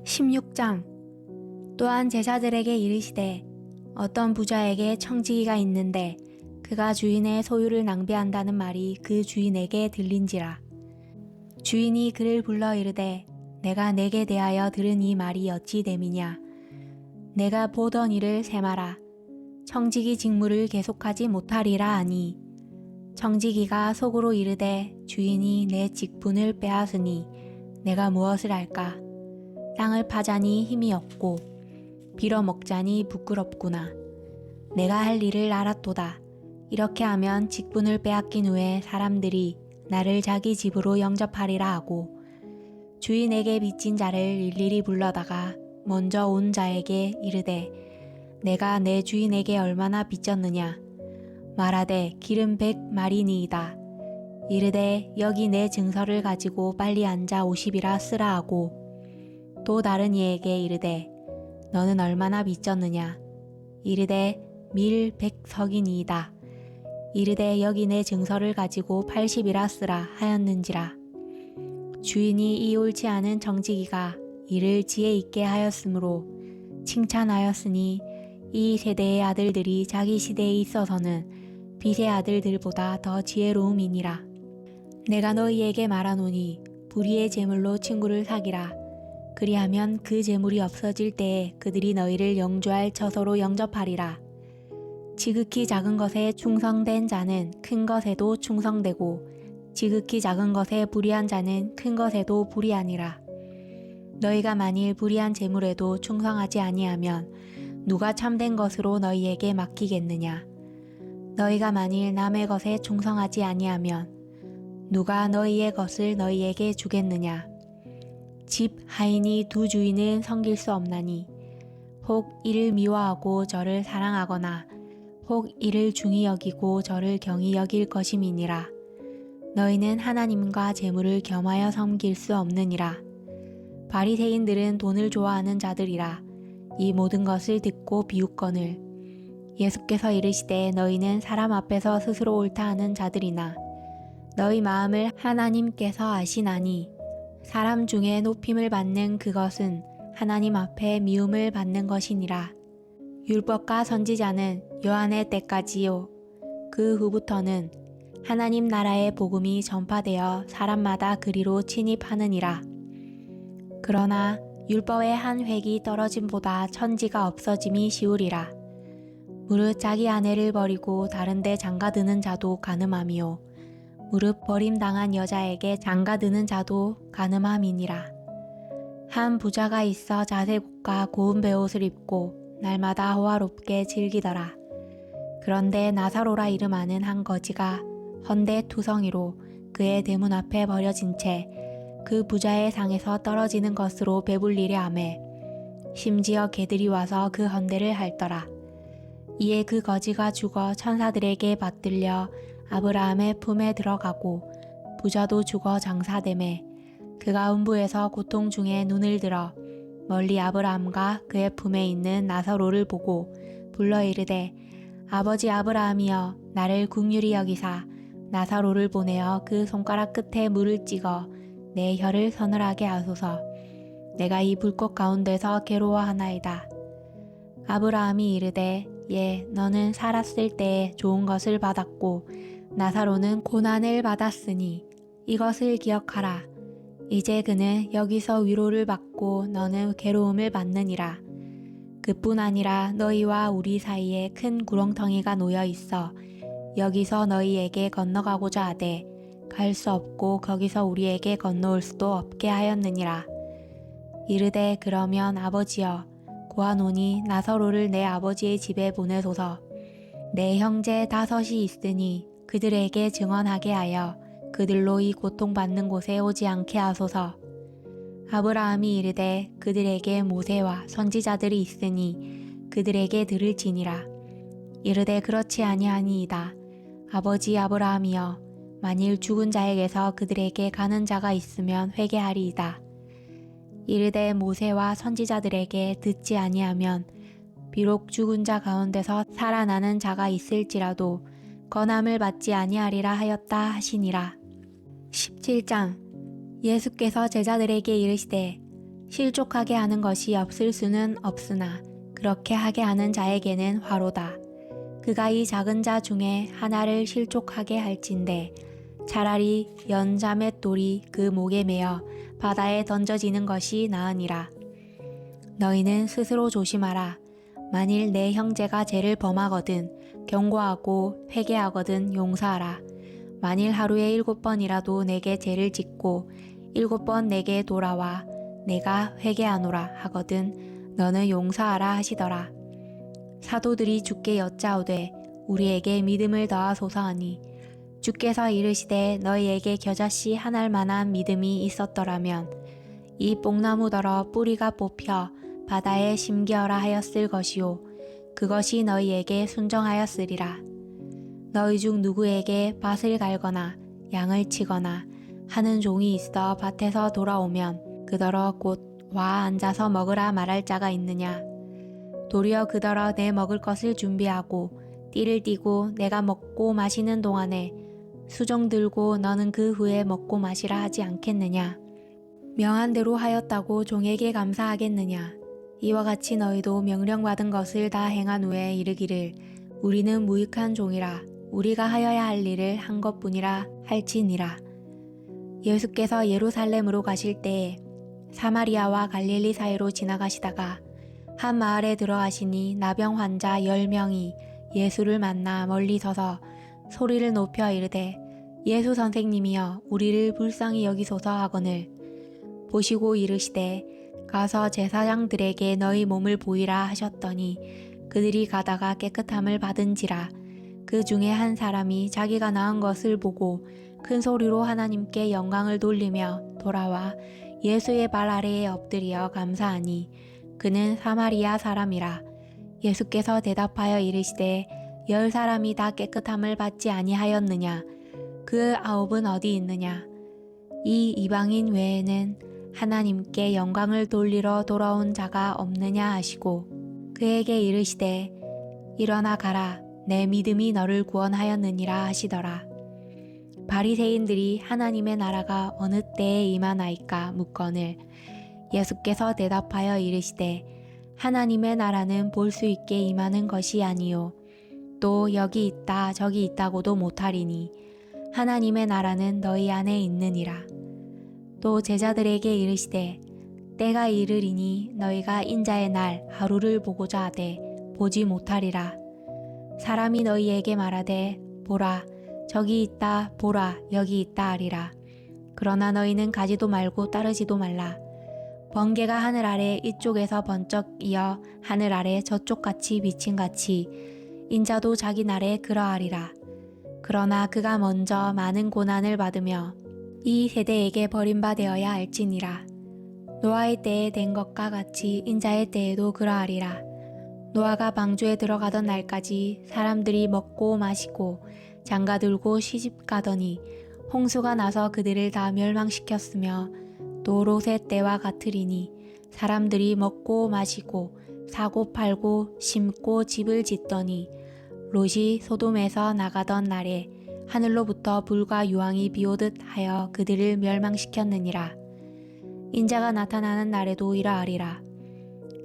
16장. 또한 제자들에게 이르시되 어떤 부자에게 청지기가 있는데 그가 주인의 소유를 낭비한다는 말이 그 주인에게 들린지라. 주인이 그를 불러 이르되 내가 내게 대하여 들은 이 말이 어찌 됨이냐. 내가 보던 일을 세마라. 청지기 직무를 계속하지 못하리라 하니 청지기가 속으로 이르되 주인이 내 직분을 빼앗으니 내가 무엇을 할까. 땅을 파자니 힘이 없고 빌어먹자니 부끄럽구나. 내가 할 일을 알았도다. 이렇게 하면 직분을 빼앗긴 후에 사람들이 나를 자기 집으로 영접하리라 하고 주인에게 빚진 자를 일일이 불러다가 먼저 온 자에게 이르되 내가 내 주인에게 얼마나 빚졌느냐. 말하되 기름 100마리니이다. 이르되 여기 내 증서를 가지고 빨리 앉아 50이라 쓰라 하고 또 다른 이에게 이르되 너는 얼마나 빚졌느냐. 이르되 밀 100석이니이다. 이르되 여기 내 증서를 가지고 80이라 쓰라 하였는지라. 주인이 이 옳지 않은 청지기가 이를 지혜 있게 하였으므로 칭찬하였으니 이 세대의 아들들이 자기 시대에 있어서는 빛의 아들들보다 더 지혜로움이니라. 내가 너희에게 말하노니 불의의 재물로 친구를 사기라. 그리하면 그 재물이 없어질 때에 그들이 너희를 영주할 처소로 영접하리라. 지극히 작은 것에 충성된 자는 큰 것에도 충성되고 지극히 작은 것에 불의한 자는 큰 것에도 불의하니라. 너희가 만일 불의한 재물에도 충성하지 아니하면 누가 참된 것으로 너희에게 맡기겠느냐. 너희가 만일 남의 것에 충성하지 아니하면 누가 너희의 것을 너희에게 주겠느냐. 집 하인이 두 주인은 섬길 수 없나니 혹 이를 미워하고 저를 사랑하거나 혹 이를 중히 여기고 저를 경히 여길 것임이니라. 너희는 하나님과 재물을 겸하여 섬길 수 없느니라. 바리새인들은 돈을 좋아하는 자들이라. 이 모든 것을 듣고 비웃거늘 예수께서 이르시되 너희는 사람 앞에서 스스로 옳다 하는 자들이나 너희 마음을 하나님께서 아시나니 사람 중에 높임을 받는 그것은 하나님 앞에 미움을 받는 것이니라. 율법과 선지자는 요한의 때까지요. 그 후부터는 하나님 나라의 복음이 전파되어 사람마다 그리로 침입하느니라. 그러나 율법의 한 획이 떨어짐보다 천지가 없어짐이 쉬우리라. 무릇 자기 아내를 버리고 다른 데 장가드는 자도 가늠함이요. 무릇 버림당한 여자에게 장가드는 자도 가늠함이니라. 한 부자가 있어 자색옷과 고운 베옷을 입고 날마다 호화롭게 즐기더라. 그런데 나사로라 이름하는 한 거지가 헌데투성이로 그의 대문 앞에 버려진 채 그 부자의 상에서 떨어지는 것으로 배불리려 하매 심지어 개들이 와서 그 헌데를 핥더라. 이에 그 거지가 죽어 천사들에게 받들려 아브라함의 품에 들어가고 부자도 죽어 장사되매 그가 음부에서 고통 중에 눈을 들어 멀리 아브라함과 그의 품에 있는 나사로를 보고 불러 이르되 아버지 아브라함이여 나를 긍휼히 여기사 나사로를 보내어 그 손가락 끝에 물을 찍어 내 혀를 서늘하게 하소서. 내가 이 불꽃 가운데서 괴로워하나이다. 아브라함이 이르되 예 너는 살았을 때에 좋은 것을 받았고 나사로는 고난을 받았으니 이것을 기억하라. 이제 그는 여기서 위로를 받고 너는 괴로움을 받느니라. 그뿐 아니라 너희와 우리 사이에 큰 구렁텅이가 놓여 있어 여기서 너희에게 건너가고자 하되 갈 수 없고 거기서 우리에게 건너올 수도 없게 하였느니라. 이르되 그러면 아버지여 고하노니 나사로를 내 아버지의 집에 보내소서. 내 형제 5이 있으니 그들에게 증언하게 하여 그들로 이 고통받는 곳에 오지 않게 하소서. 아브라함이 이르되 그들에게 모세와 선지자들이 있으니 그들에게 들을지니라. 이르되 그렇지 아니하니이다. 아버지 아브라함이여 만일 죽은 자에게서 그들에게 가는 자가 있으면 회개하리이다. 이르되 모세와 선지자들에게 듣지 아니하면 비록 죽은 자 가운데서 살아나는 자가 있을지라도 건함을 받지 아니하리라 하였다 하시니라. 17장. 예수께서 제자들에게 이르시되 실족하게 하는 것이 없을 수는 없으나 그렇게 하게 하는 자에게는 화로다. 그가 이 작은 자 중에 하나를 실족하게 할진대 차라리 연자맷돌이 그 목에 매어 바다에 던져지는 것이 나으니라. 너희는 스스로 조심하라. 만일 내 형제가 죄를 범하거든 경고하고 회개하거든 용서하라. 만일 하루에 7번이라도 내게 죄를 짓고 7번 내게 돌아와 내가 회개하노라 하거든 너는 용서하라 하시더라. 사도들이 주께 여짜오되 우리에게 믿음을 더하소서 하니 주께서 이르시되 너희에게 겨자씨 한 알만한 믿음이 있었더라면 이 뽕나무더러 뿌리가 뽑혀 바다에 심기어라 하였을 것이요 그것이 너희에게 순정하였으리라. 너희 중 누구에게 밭을 갈거나 양을 치거나 하는 종이 있어 밭에서 돌아오면 그더러 곧 와 앉아서 먹으라 말할 자가 있느냐. 도리어 그더러 내 먹을 것을 준비하고 띠를 띠고 내가 먹고 마시는 동안에 수종 들고 너는 그 후에 먹고 마시라 하지 않겠느냐. 명한 대로 하였다고 종에게 감사하겠느냐. 이와 같이 너희도 명령받은 것을 다 행한 후에 이르기를 우리는 무익한 종이라 우리가 하여야 할 일을 한 것뿐이라 할지니라. 예수께서 예루살렘으로 가실 때에 사마리아와 갈릴리 사이로 지나가시다가 한 마을에 들어가시니 나병 환자 10명이 예수를 만나 멀리 서서 소리를 높여 이르되 예수 선생님이여 우리를 불쌍히 여기소서 하거늘 보시고 이르시되 가서 제사장들에게 너희 몸을 보이라 하셨더니 그들이 가다가 깨끗함을 받은지라. 그 중에 한 사람이 자기가 나은 것을 보고 큰 소리로 하나님께 영광을 돌리며 돌아와 예수의 발 아래에 엎드려 감사하니 그는 사마리아 사람이라. 예수께서 대답하여 이르시되 10사람이 다 깨끗함을 받지 아니하였느냐. 그 9은 어디 있느냐. 이 이방인 외에는 하나님께 영광을 돌리러 돌아온 자가 없느냐 하시고 그에게 이르시되 일어나 가라 내 믿음이 너를 구원하였느니라 하시더라. 바리새인들이 하나님의 나라가 어느 때에 임하나이까 묻거늘 예수께서 대답하여 이르시되 하나님의 나라는 볼 수 있게 임하는 것이 아니요 또 여기 있다 저기 있다고도 못하리니 하나님의 나라는 너희 안에 있느니라. 또 제자들에게 이르시되 때가 이르리니 너희가 인자의 날 하루를 보고자 하되 보지 못하리라. 사람이 너희에게 말하되 보라 저기 있다 보라 여기 있다 하리라. 그러나 너희는 가지도 말고 따르지도 말라. 번개가 하늘 아래 이쪽에서 번쩍 이어 하늘 아래 저쪽같이 비침같이 인자도 자기 날에 그러하리라. 그러나 그가 먼저 많은 고난을 받으며 이 세대에게 버림받아야 할지니라. 노아의 때에 된 것과 같이 인자의 때에도 그러하리라. 노아가 방주에 들어가던 날까지 사람들이 먹고 마시고 장가들고 시집가더니 홍수가 나서 그들을 다 멸망시켰으며 또 롯의 때와 같으리니 사람들이 먹고 마시고 사고 팔고 심고 집을 짓더니 롯이 소돔에서 나가던 날에 하늘로부터 불과 유황이 비오듯 하여 그들을 멸망시켰느니라. 인자가 나타나는 날에도 이러하리라.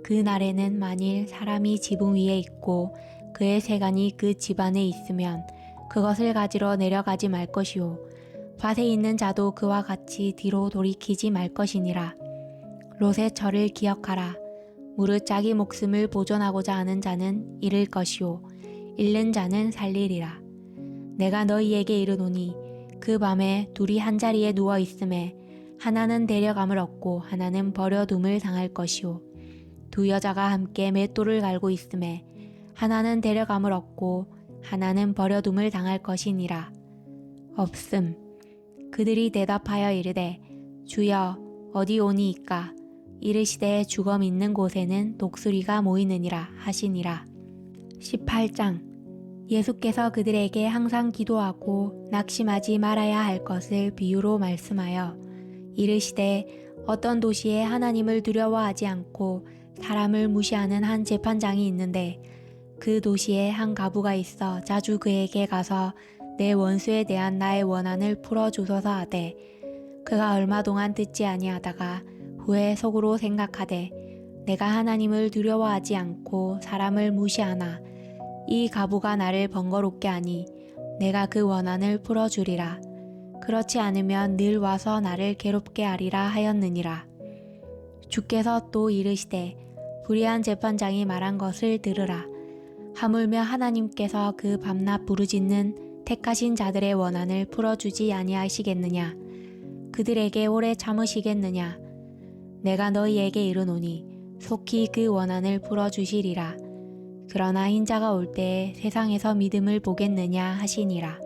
그 날에는 만일 사람이 지붕 위에 있고 그의 세간이 그 집 안에 있으면 그것을 가지러 내려가지 말 것이요 밭에 있는 자도 그와 같이 뒤로 돌이키지 말 것이니라. 롯의 철을 기억하라. 무릇 자기 목숨을 보존하고자 하는 자는 잃을 것이요 잃는 자는 살리리라. 내가 너희에게 이르노니 그 밤에 둘이 한자리에 누워 있음에 하나는 데려감을 얻고 하나는 버려둠을 당할 것이요 두 여자가 함께 맷돌을 갈고 있음에 하나는 데려감을 얻고 하나는 버려둠을 당할 것이니라. 없음. 그들이 대답하여 이르되 주여 어디 오니이까. 이르시되 죽음 있는 곳에는 독수리가 모이느니라 하시니라. 18장. 예수께서 그들에게 항상 기도하고 낙심하지 말아야 할 것을 비유로 말씀하여 이르시되 어떤 도시에 하나님을 두려워하지 않고 사람을 무시하는 한 재판장이 있는데 그 도시에 한 가부가 있어 자주 그에게 가서 내 원수에 대한 나의 원한을 풀어주소서 하되 그가 얼마 동안 듣지 아니하다가 후에 속으로 생각하되 내가 하나님을 두려워하지 않고 사람을 무시하나 이 가부가 나를 번거롭게 하니 내가 그 원한을 풀어주리라. 그렇지 않으면 늘 와서 나를 괴롭게 하리라 하였느니라. 주께서 또 이르시되 불의한 재판장이 말한 것을 들으라. 하물며 하나님께서 그 밤낮 부르짖는 택하신 자들의 원한을 풀어주지 아니하시겠느냐. 그들에게 오래 참으시겠느냐. 내가 너희에게 이르노니 속히 그 원한을 풀어주시리라. 그러나 인자가 올 때에 세상에서 믿음을 보겠느냐 하시니라.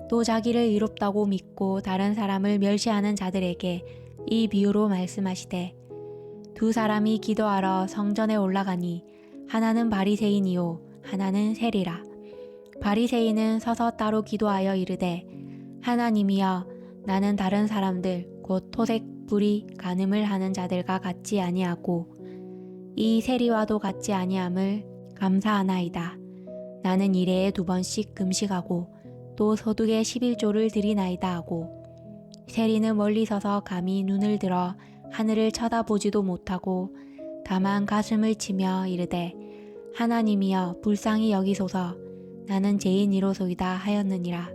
또 자기를 의롭다고 믿고 다른 사람을 멸시하는 자들에게 이 비유로 말씀하시되 두 사람이 기도하러 성전에 올라가니 하나는 바리새인이요 하나는 세리라. 바리새인은 서서 따로 기도하여 이르되 하나님이여 나는 다른 사람들 곧 토색 불의 간음을 하는 자들과 같지 아니하고 이 세리와도 같지 아니함을 감사하나이다. 나는 일해에 2번씩 금식하고 또 소득의 11조를 드리나이다 하고 세리는 멀리 서서 감히 눈을 들어 하늘을 쳐다보지도 못하고 다만 가슴을 치며 이르되 하나님이여 불쌍히 여기소서 나는 죄인이로소이다 하였느니라.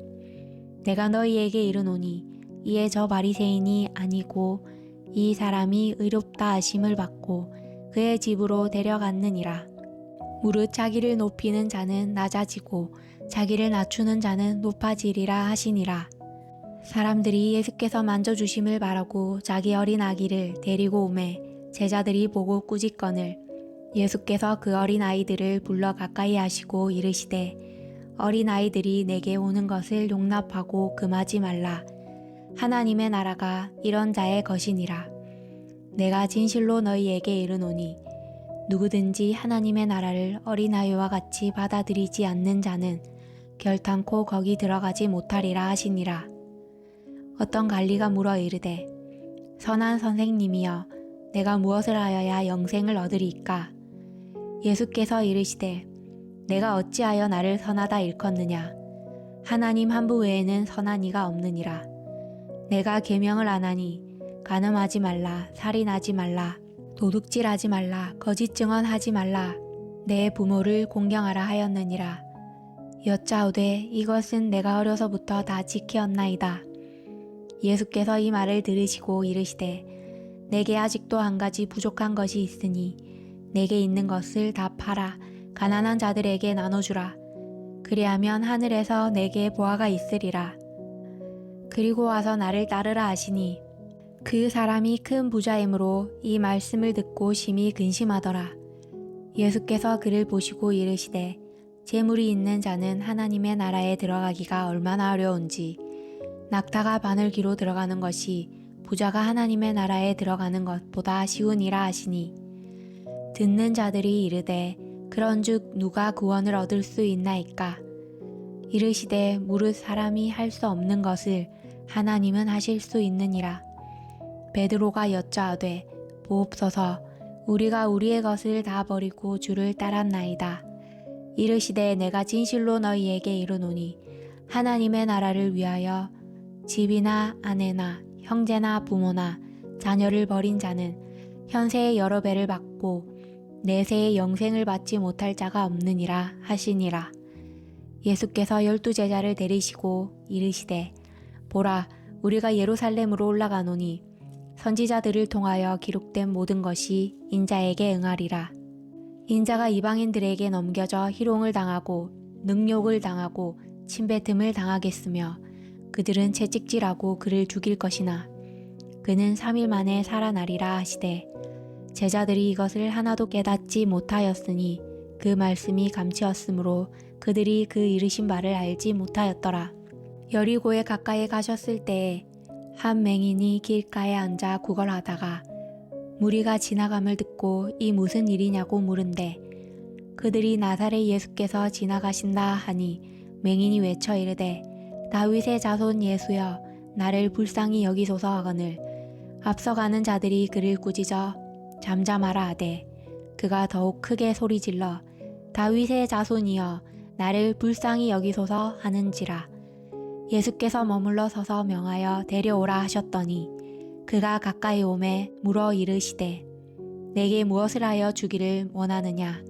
내가 너희에게 이르노니 이에 저 바리새인이 아니고 이 사람이 의롭다 하심을 받고 그의 집으로 데려갔느니라. 무릇 자기를 높이는 자는 낮아지고 자기를 낮추는 자는 높아지리라 하시니라. 사람들이 예수께서 만져주심을 바라고 자기 어린 아기를 데리고 오매 제자들이 보고 꾸짖거늘 예수께서 그 어린 아이들을 불러 가까이 하시고 이르시되 어린 아이들이 내게 오는 것을 용납하고 금하지 말라. 하나님의 나라가 이런 자의 것이니라. 내가 진실로 너희에게 이르노니 누구든지 하나님의 나라를 어린아이와 같이 받아들이지 않는 자는 결탄코 거기 들어가지 못하리라 하시니라. 어떤 관리가 물어 이르되 선한 선생님이여 내가 무엇을 하여야 영생을 얻으리이까? 예수께서 이르시되 내가 어찌하여 나를 선하다 일컫느냐? 하나님 한 분 외에는 선한 이가 없느니라. 내가 계명을 안 하니 간음하지 말라, 살인하지 말라, 도둑질하지 말라, 거짓 증언하지 말라, 내 부모를 공경하라 하였느니라. 여짜오되 이것은 내가 어려서부터 다 지키었나이다. 예수께서 이 말을 들으시고 이르시되 내게 아직도 한 가지 부족한 것이 있으니 내게 있는 것을 다 팔아 가난한 자들에게 나눠주라. 그리하면 하늘에서 내게 보화가 있으리라. 그리고 와서 나를 따르라 하시니 그 사람이 큰 부자이므로 이 말씀을 듣고 심히 근심하더라. 예수께서 그를 보시고 이르시되 재물이 있는 자는 하나님의 나라에 들어가기가 얼마나 어려운지 낙타가 바늘귀로 들어가는 것이 부자가 하나님의 나라에 들어가는 것보다 쉬우니라 하시니 듣는 자들이 이르되 그런즉 누가 구원을 얻을 수 있나이까? 이르시되 무릇 사람이 할 수 없는 것을 하나님은 하실 수 있느니라. 베드로가 여짜오되 보옵소서 우리가 우리의 것을 다 버리고 주를 따랐나이다. 이르시되 내가 진실로 너희에게 이르노니 하나님의 나라를 위하여 집이나 아내나 형제나 부모나 자녀를 버린 자는 현세의 여러 배를 받고 내세의 영생을 받지 못할 자가 없느니라 하시니라. 예수께서 12 제자를 데리시고 이르시되 보라 우리가 예루살렘으로 올라가노니 선지자들을 통하여 기록된 모든 것이 인자에게 응하리라. 인자가 이방인들에게 넘겨져 희롱을 당하고 능욕을 당하고 침뱉음을 당하겠으며 그들은 채찍질하고 그를 죽일 것이나 그는 3일 만에 살아나리라 하시되 제자들이 이것을 하나도 깨닫지 못하였으니 그 말씀이 감치었으므로 그들이 그 이르신 바를 알지 못하였더라. 여리고에 가까이 가셨을 때에 한 맹인이 길가에 앉아 구걸하다가 무리가 지나감을 듣고 이 무슨 일이냐고 물은데 그들이 나사렛 예수께서 지나가신다 하니 맹인이 외쳐 이르되 다윗의 자손 예수여 나를 불쌍히 여기소서 하거늘 앞서가는 자들이 그를 꾸짖어 잠잠하라 하되 그가 더욱 크게 소리질러 다윗의 자손이여 나를 불쌍히 여기소서 하는지라. 예수께서 머물러 서서 명하여 데려오라 하셨더니 그가 가까이 오매 물어 이르시되 내게 무엇을 하여 주기를 원하느냐.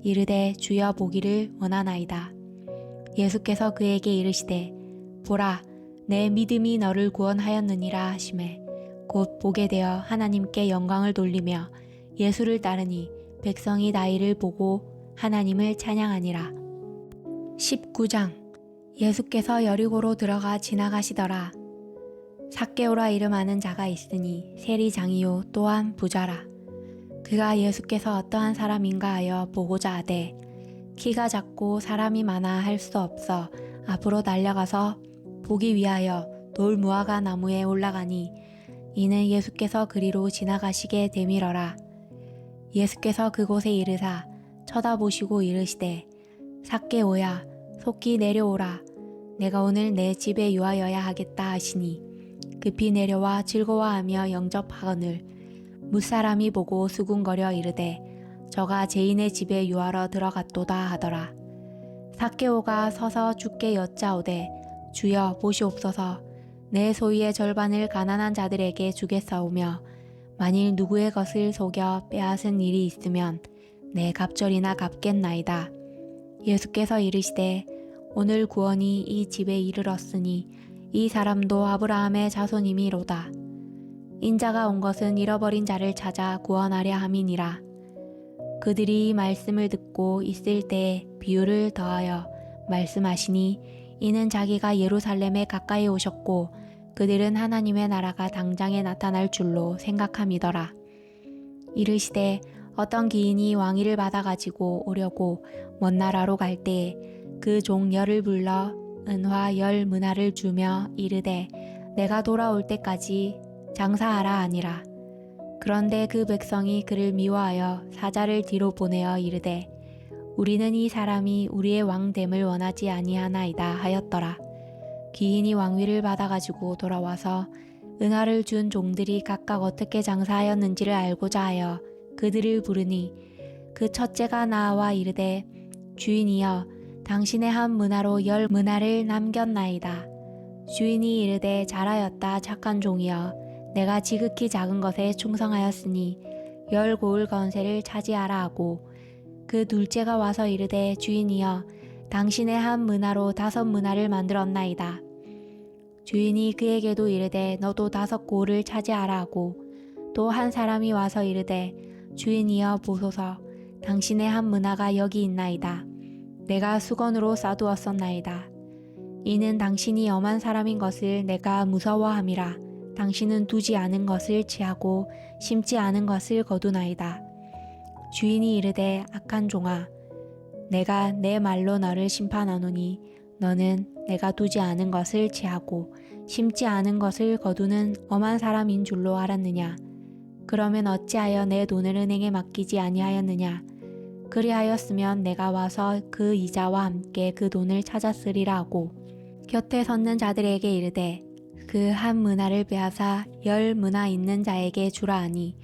이르되 주여 보기를 원하나이다. 예수께서 그에게 이르시되 보라 내 믿음이 너를 구원하였느니라 하시매 곧 보게 되어 하나님께 영광을 돌리며 예수를 따르니 백성이 나이를 보고 하나님을 찬양하니라. 19장. 예수께서 여리고로 들어가 지나가시더라. 삭개오라 이름하는 자가 있으니 세리장이요 또한 부자라. 그가 예수께서 어떠한 사람인가 하여 보고자 하되 키가 작고 사람이 많아 할 수 없어 앞으로 달려가서 보기 위하여 돌 무화과 나무에 올라가니 이는 예수께서 그리로 지나가시게 되밀어라. 예수께서 그곳에 이르사 쳐다보시고 이르시되 삭개오야 속히 내려오라. 내가 오늘 내 집에 유하여야 하겠다 하시니 급히 내려와 즐거워하며 영접하거늘 뭇사람이 보고 수군거려 이르되 저가 죄인의 집에 유하러 들어갔도다 하더라. 삭개오가 서서 주께 여짜오되 주여 보시옵소서. 내 소유의 절반을 가난한 자들에게 주겠사오며 만일 누구의 것을 속여 빼앗은 일이 있으면 내 갑절이나 갚겠나이다. 예수께서 이르시되 오늘 구원이 이 집에 이르렀으니 이 사람도 아브라함의 자손이미로다. 인자가 온 것은 잃어버린 자를 찾아 구원하려 함이니라. 그들이 이 말씀을 듣고 있을 때에 비유를 더하여 말씀하시니 이는 자기가 예루살렘에 가까이 오셨고 그들은 하나님의 나라가 당장에 나타날 줄로 생각함이더라. 이르시되 어떤 기인이 왕위를 받아가지고 오려고 먼 나라로 갈 때에 그 종 10을 불러 은화 10문화를 주며 이르되 내가 돌아올 때까지 장사하라 하니라. 그런데 그 백성이 그를 미워하여 사자를 뒤로 보내어 이르되 우리는 이 사람이 우리의 왕됨을 원하지 아니하나이다 하였더라. 기인이 왕위를 받아가지고 돌아와서 은화를 준 종들이 각각 어떻게 장사하였는지를 알고자 하여 그들을 부르니 그 첫째가 나와 이르되 주인이여 당신의 한 문화로 10문화를 남겼나이다. 주인이 이르되 잘하였다 착한 종이여 내가 지극히 작은 것에 충성하였으니 10고을 건세를 차지하라 하고 그 둘째가 와서 이르되 주인이여 당신의 한 문화로 5문화를 만들었나이다. 주인이 그에게도 이르되 너도 5고을을 차지하라 하고 또 한 사람이 와서 이르되 주인이여 보소서 당신의 한 문화가 여기 있나이다. 내가 수건으로 싸두었었나이다. 이는 당신이 엄한 사람인 것을 내가 무서워함이라. 당신은 두지 않은 것을 취하고 심지 않은 것을 거두나이다. 주인이 이르되 악한 종아 내가 내 말로 너를 심판하노니 너는 내가 두지 않은 것을 취하고 심지 않은 것을 거두는 엄한 사람인 줄로 알았느냐. 그러면 어찌하여 내 돈을 은행에 맡기지 아니하였느냐. 그리하였으면 내가 와서 그 이자와 함께 그 돈을 찾았으리라 하고 곁에 섰는 자들에게 이르되 그 한 문화를 빼앗아 10문화 있는 자에게 주라 하니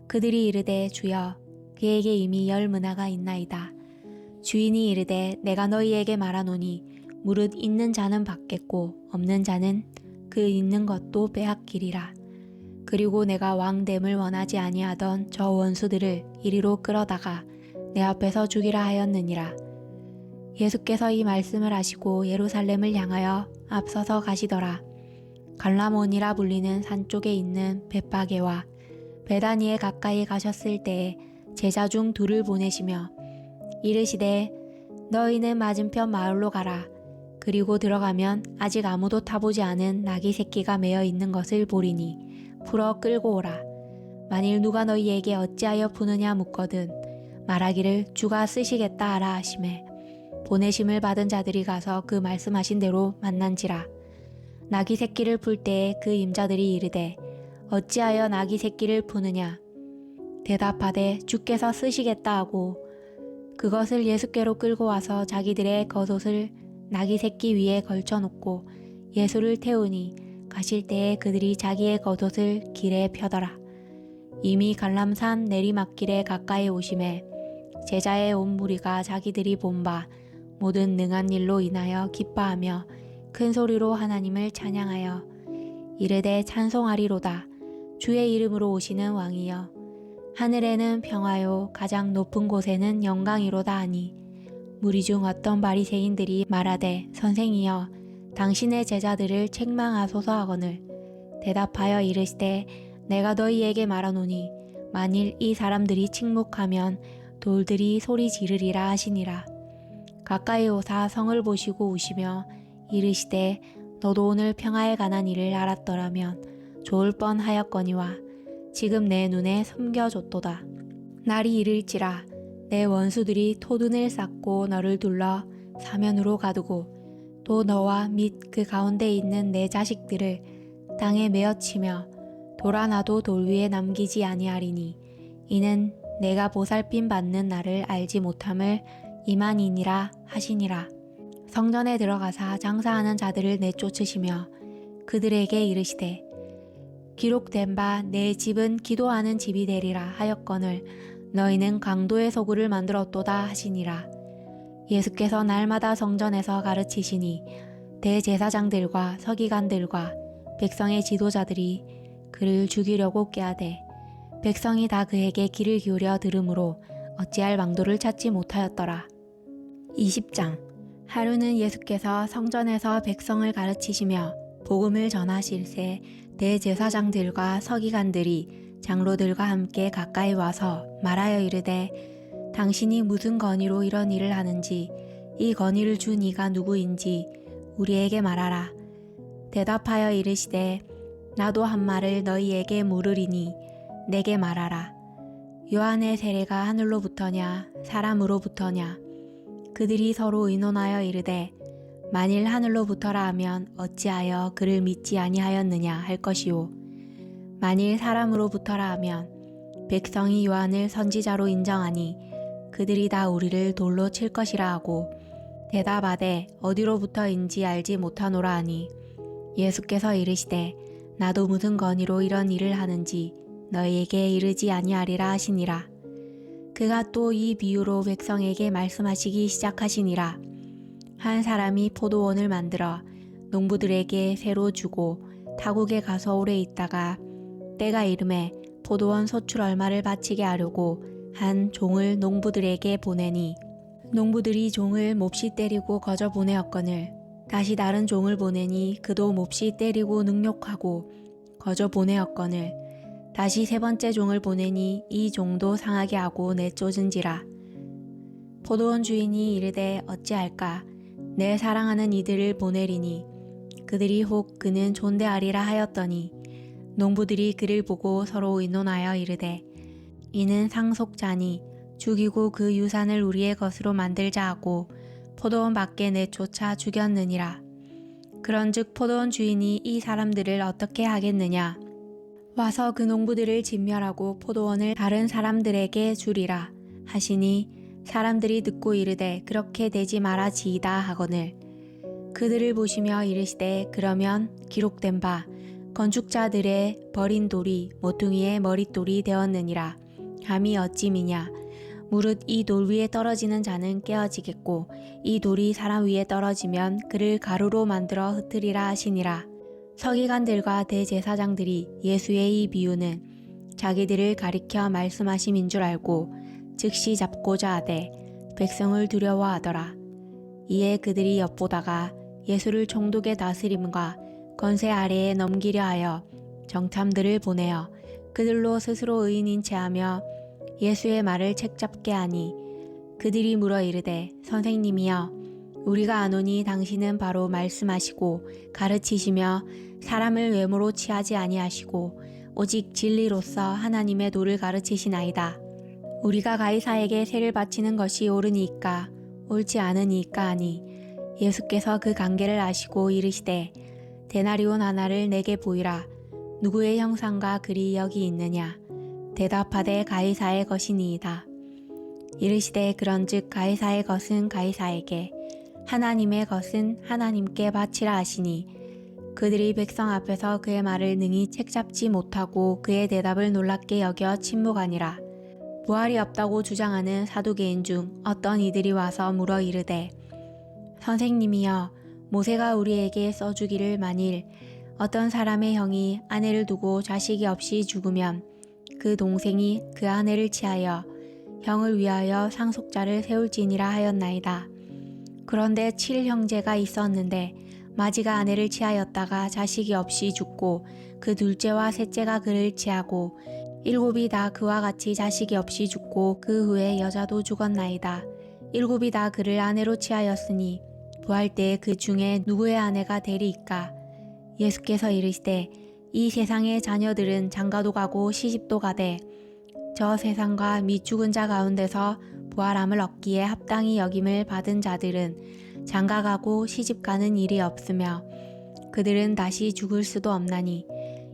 그들이 이르되 주여 그에게 이미 10문화가 있나이다. 주인이 이르되 내가 너희에게 말하노니 무릇 있는 자는 받겠고 없는 자는 그 있는 것도 빼앗기리라. 그리고 내가 왕됨을 원하지 아니하던 저 원수들을 이리로 끌어다가 내 앞에서 죽이라 하였느니라. 예수께서 이 말씀을 하시고 예루살렘을 향하여 앞서서 가시더라. 갈라몬이라 불리는 산 쪽에 있는 벳바게와 베다니에 가까이 가셨을 때에 제자 중 2를 보내시며 이르시되 너희는 맞은편 마을로 가라. 그리고 들어가면 아직 아무도 타보지 않은 나귀 새끼가 매어 있는 것을 보리니 풀어 끌고 오라. 만일 누가 너희에게 어찌하여 푸느냐 묻거든 말하기를 주가 쓰시겠다 하라 하시매 보내심을 받은 자들이 가서 그 말씀하신 대로 만난지라. 나귀 새끼를 풀 때에 그 임자들이 이르되 어찌하여 나귀 새끼를 푸느냐. 대답하되 주께서 쓰시겠다 하고 그것을 예수께로 끌고 와서 자기들의 겉옷을 나귀 새끼 위에 걸쳐놓고 예수를 태우니 가실 때에 그들이 자기의 겉옷을 길에 펴더라. 이미 갈람산 내리막길에 가까이 오심에 제자의 온 무리가 자기들이 본 바 모든 능한 일로 인하여 기뻐하며 큰 소리로 하나님을 찬양하여 이르되 찬송하리로다. 주의 이름으로 오시는 왕이여 하늘에는 평화요 가장 높은 곳에는 영광이로다 하니 무리 중 어떤 바리새인들이 말하되 선생이여 당신의 제자들을 책망하소서 하거늘 대답하여 이르시되 내가 너희에게 말하노니 만일 이 사람들이 침묵하면 돌들이 소리 지르리라 하시니라. 가까이 오사 성을 보시고 우시며 이르시되 너도 오늘 평화에 관한 일을 알았더라면 좋을 뻔하였거니와 지금 내 눈에 숨겨졌도다. 날이 이를지라 내 원수들이 토둔을 쌓고 너를 둘러 사면으로 가두고 또 너와 및 그 가운데 있는 내 자식들을 땅에 메어치며 돌 하나도 돌 위에 남기지 아니하리니 이는 내가 보살핌 받는 나를 알지 못함을 이만이니라 하시니라. 성전에 들어가사 장사하는 자들을 내쫓으시며 그들에게 이르시되 기록된 바 내 집은 기도하는 집이 되리라 하였거늘 너희는 강도의 소굴을 만들었도다 하시니라. 예수께서 날마다 성전에서 가르치시니 대제사장들과 서기관들과 백성의 지도자들이 그를 죽이려고 꾀하되 백성이 다 그에게 귀를 기울여 들으므로 어찌할 망도를 찾지 못하였더라. 20장 하루는 예수께서 성전에서 백성을 가르치시며 복음을 전하실새 대제사장들과 서기관들이 장로들과 함께 가까이 와서 말하여 이르되 당신이 무슨 건의로 이런 일을 하는지 이 건의를 준 이가 누구인지 우리에게 말하라. 대답하여 이르시되 나도 한 말을 너희에게 물으리니 내게 말하라. 요한의 세례가 하늘로부터냐 사람으로부터냐. 그들이 서로 의논하여 이르되 만일 하늘로부터라 하면 어찌하여 그를 믿지 아니하였느냐 할 것이요 만일 사람으로부터라 하면 백성이 요한을 선지자로 인정하니 그들이 다 우리를 돌로 칠 것이라 하고 대답하되 어디로부터인지 알지 못하노라 하니 예수께서 이르시되 나도 무슨 건의로 이런 일을 하는지 너희에게 이르지 아니하리라 하시니라. 그가 또 이 비유로 백성에게 말씀하시기 시작하시니라. 한 사람이 포도원을 만들어 농부들에게 새로 주고 타국에 가서 오래 있다가 때가 이름에 포도원 소출 얼마를 바치게 하려고 한 종을 농부들에게 보내니 농부들이 종을 몹시 때리고 거저 보내었거늘 다시 다른 종을 보내니 그도 몹시 때리고 능욕하고 거저 보내었거늘 다시 세 번째 종을 보내니 이 종도 상하게 하고 내쫓은지라. 포도원 주인이 이르되 어찌할까 내 사랑하는 이들을 보내리니 그들이 혹 그는 존대하리라 하였더니 농부들이 그를 보고 서로 의논하여 이르되 이는 상속자니 죽이고 그 유산을 우리의 것으로 만들자 하고 포도원 밖에 내쫓아 죽였느니라. 그런즉 포도원 주인이 이 사람들을 어떻게 하겠느냐. 와서 그 농부들을 진멸하고 포도원을 다른 사람들에게 주리라 하시니 사람들이 듣고 이르되 그렇게 되지 말아지이다 하거늘 그들을 보시며 이르시되 그러면 기록된 바 건축자들의 버린 돌이 모퉁이의 머릿돌이 되었느니라 함이 어찌미냐. 무릇 이 돌 위에 떨어지는 자는 깨어지겠고 이 돌이 사람 위에 떨어지면 그를 가루로 만들어 흩으리라 하시니라. 서기관들과 대제사장들이 예수의 이 비유는 자기들을 가리켜 말씀하심인 줄 알고 즉시 잡고자 하되 백성을 두려워하더라. 이에 그들이 엿보다가 예수를 총독의 다스림과 권세 아래에 넘기려 하여 정탐들을 보내어 그들로 스스로 의인인 체하며 예수의 말을 책잡게 하니 그들이 물어 이르되 선생님이여 우리가 아노니 당신은 바로 말씀하시고 가르치시며 사람을 외모로 취하지 아니하시고 오직 진리로서 하나님의 도를 가르치시나이다. 우리가 가이사에게 세를 바치는 것이 옳으니까 옳지 않으니까 하니 예수께서 그 관계를 아시고 이르시되 데나리온 하나를 내게 보이라. 누구의 형상과 글이 여기 있느냐. 대답하되 가이사의 것이니이다. 이르시되 그런즉 가이사의 것은 가이사에게 하나님의 것은 하나님께 바치라 하시니 그들이 백성 앞에서 그의 말을 능히 책잡지 못하고 그의 대답을 놀랍게 여겨 침묵하니라. 부활이 없다고 주장하는 사두개인 중 어떤 이들이 와서 물어 이르되 선생님이여 모세가 우리에게 써주기를 만일 어떤 사람의 형이 아내를 두고 자식이 없이 죽으면 그 동생이 그 아내를 취하여 형을 위하여 상속자를 세울지니라 하였나이다. 그런데 7형제가 있었는데 마지가 아내를 취하였다가 자식이 없이 죽고 그 둘째와 셋째가 그를 취하고 7이 다 그와 같이 자식이 없이 죽고 그 후에 여자도 죽었나이다. 7이 다 그를 아내로 취하였으니 부할 때에 그 중에 누구의 아내가 되리이까? 예수께서 이르시되 이 세상의 자녀들은 장가도 가고 시집도 가되 저 세상과 미 죽은 자 가운데서 부활함을 얻기에 합당히 여김을 받은 자들은 장가가고 시집가는 일이 없으며 그들은 다시 죽을 수도 없나니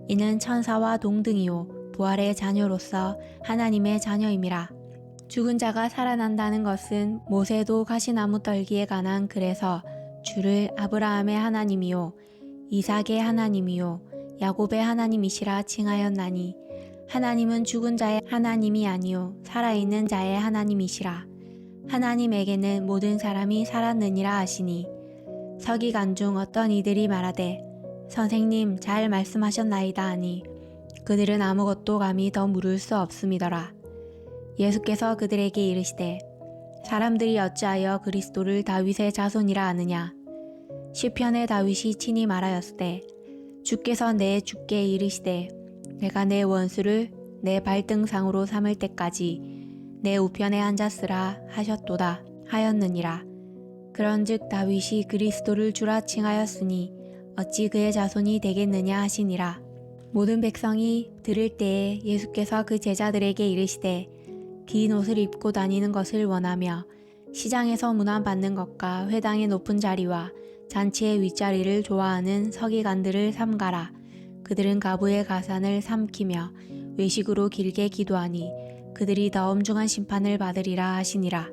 이는 천사와 동등이요 부활의 자녀로서 하나님의 자녀임이라. 죽은 자가 살아난다는 것은 모세도 가시나무 떨기에 관한 글에서 주를 아브라함의 하나님이요 이삭의 하나님이요 야곱의 하나님이시라 칭하였나니 하나님은 죽은 자의 하나님이 아니요 살아있는 자의 하나님이시라. 하나님에게는 모든 사람이 살았느니라 하시니 서기관 중 어떤 이들이 말하되 선생님 잘 말씀하셨나이다 하니 그들은 아무것도 감히 더 물을 수 없음이더라. 예수께서 그들에게 이르시되 사람들이 어찌하여 그리스도를 다윗의 자손이라 하느냐. 시편의 다윗이 친히 말하였으되 주께서 내 주께 이르시되 내가 내 원수를 내 발등상으로 삼을 때까지 내 우편에 앉았으라 하셨도다 하였느니라. 그런즉 다윗이 그리스도를 주라 칭하였으니 어찌 그의 자손이 되겠느냐 하시니라. 모든 백성이 들을 때에 예수께서 그 제자들에게 이르시되 긴 옷을 입고 다니는 것을 원하며 시장에서 문안받는 것과 회당의 높은 자리와 잔치의 윗자리를 좋아하는 서기관들을 삼가라. 그들은 가부의 가산을 삼키며 외식으로 길게 기도하니 그들이 더 엄중한 심판을 받으리라 하시니라.